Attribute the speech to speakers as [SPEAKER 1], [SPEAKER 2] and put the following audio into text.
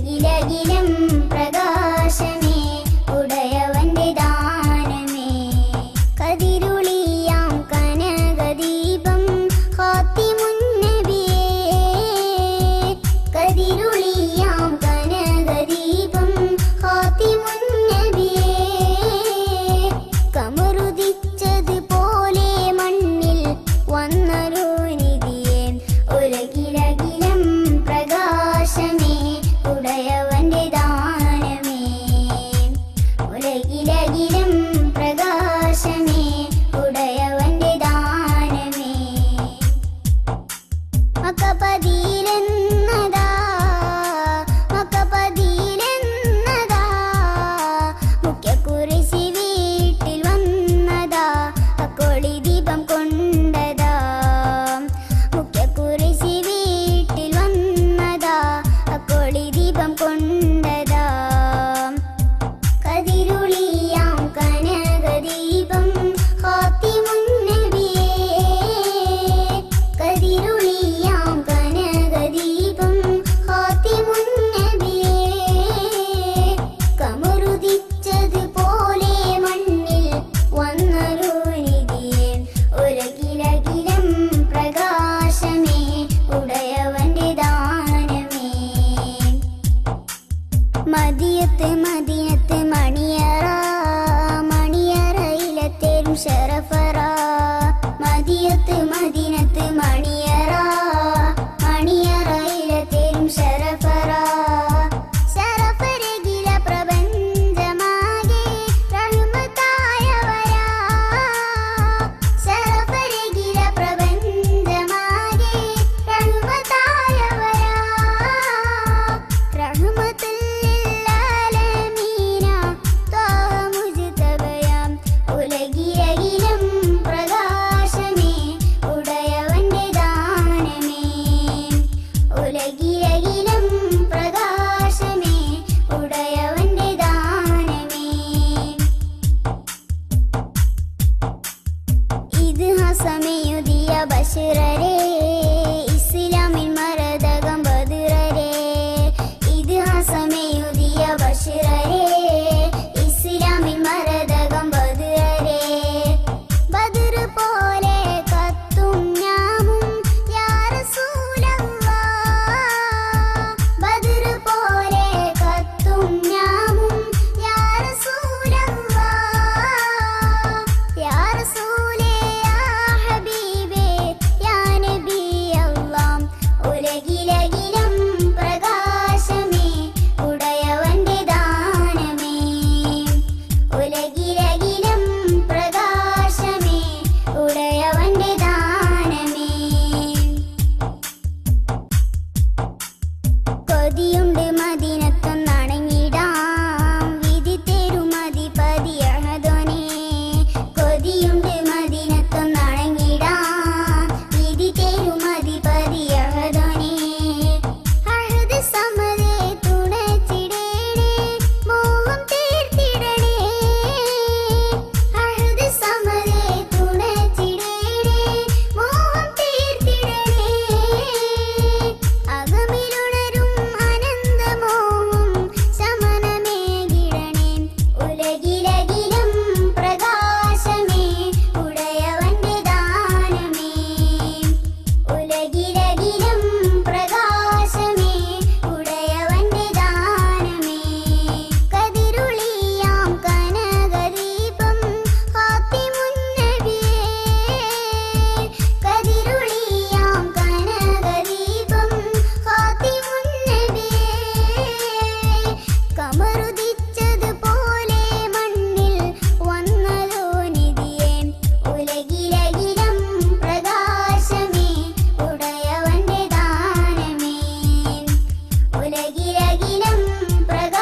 [SPEAKER 1] ഉലകിലകിലം പ്രകാശമേ ഉടയവന്റെ ദാനമേ കതിരുളിയാം കനകദീപം ഖാത്തിമുൻ നബിയേ കതിരുളിയാം കനകദീപം ഖാത്തിമുൻ നബിയേ കമറുദിച്ചതുപോലെ മണ്ണിൽ വന്നൊരു നിധിയേ ഉലകിലകിലം പ്രകാശമേ ഉടയവന്റെ ദാനമേ ഉലകിലകിലം പ്രകാശമേ ഉടയവന്റെ ദാനമേ മക്കപതിയിലെന്നതാ മക്കപതിയിലെന്നതാ മുഖ്യകുരിശി വീട്ടിൽ വന്നതാ അക്കോളി ദീപം കൊണ്ടതാ മുഖ്യകുരിശി വീട്ടിൽ വന്നതാ അക്കോളി ദീപം കൊണ്ടതാ കതിരുളിയാം കനകദീപം ഖാത്തിമുൻ നബിയേ കതിരുളിയാം കനകദീപം ഖാത്തിമുൻ നബിയേ കമറുദിച്ചതുപോലെ മണ്ണിൽ വന്നൊരു നിധിയേ ഉലകിലകിലം പ്രകാശമേ ഉടയവന്റെ ദാനമേ മദിയത്ത് മദീനത്ത് മണിയറ മണിയറയിലെത്തേരും ശരഫറ മദിയത്ത് മദീനത്ത് മണിയറ മണിയറയിലെത്തേരും ശരഫറ ശരഫരകില പ്രപഞ്ചമാകെ റഹ്മത്തായവരാ ശരഫരകില പ്രപഞ്ചമാകെ റഹ്മത്തായവരാ റഹ്മത്തുൽ ആലമീന ത്വാഹ മുജ്തബയാം ഉലകിലകിലം പ്രകാശമേ ഉടയവന്റെ ദാനമേ ഉലകിലകിലം പ്രകാശമേ ഉടയവന്റെ ദാനമേ ഇതിഹാസമേയുദിയ ബശിറരേ ഇസ്ലാമിൻ മരതകം ബദിറരേ ഇതിഹാസമേയുദിയ ബശിറരേ ഇസ്ലാമിൻ മരതകം ബദിറരേ ബദർ പോലെ കത്തും ഞാമും യാ റസൂലല്ലാഹ് ബദർ പോലെ കത്തും ഞാമും യാ റസൂലല്ലാഹ് യാ റസൂലേ യാ ഹബീബേ യാ നബി അല്ലാഹ് ഉലകിലകിലം പ്രകാശമേ ഉടയവന്റെ ദാനമേ ഉലകിലകിലം പ്രകാശമേ ഉടയവന്റെ ദാനമേ കൊതിയുണ്ട് മദീനത്തൊന്നണങ്ങിടാം വിധി തരും അധിപതി അഹദോനേ കൊതിയുണ്ട് മദീനത്തൊന്നണങ്ങിടാം വിധി തരും അധിപതി അഹദോനേ അഹദ് സമദേ തുണച്ചിടേണേ മോഹം തീർത്തിടണേ അഹദ് സമദേ തുണച്ചിടേണേ മോഹം തീർത്തിടണേ അകമിലുണരും അനന്തമോഹം ശമനമേകിടണേ ഉലകിലകിലം പ്രകാശമേ ഉടയവന്റെ ദാനമേ ഉലകിലകിലം പ്രകാശമേ ഉടയവന്റെ ദാനമേ കതിരുളിയാം കനകദീപം ഖാത്തിമുൻ നബിയേ കതിരുളിയാം കനകദീപം ഖാത്തിമുൻ നബിയേ കമറുദിച്ചതുപോലെ മണ്ണിൽ വന്നൊരു നിധിയേ ഉലകിലകിലം പ്രകാശമേ ഉടയവന്റെ ദാനമേ ഉലകിലകിലം പ്രകാശമേ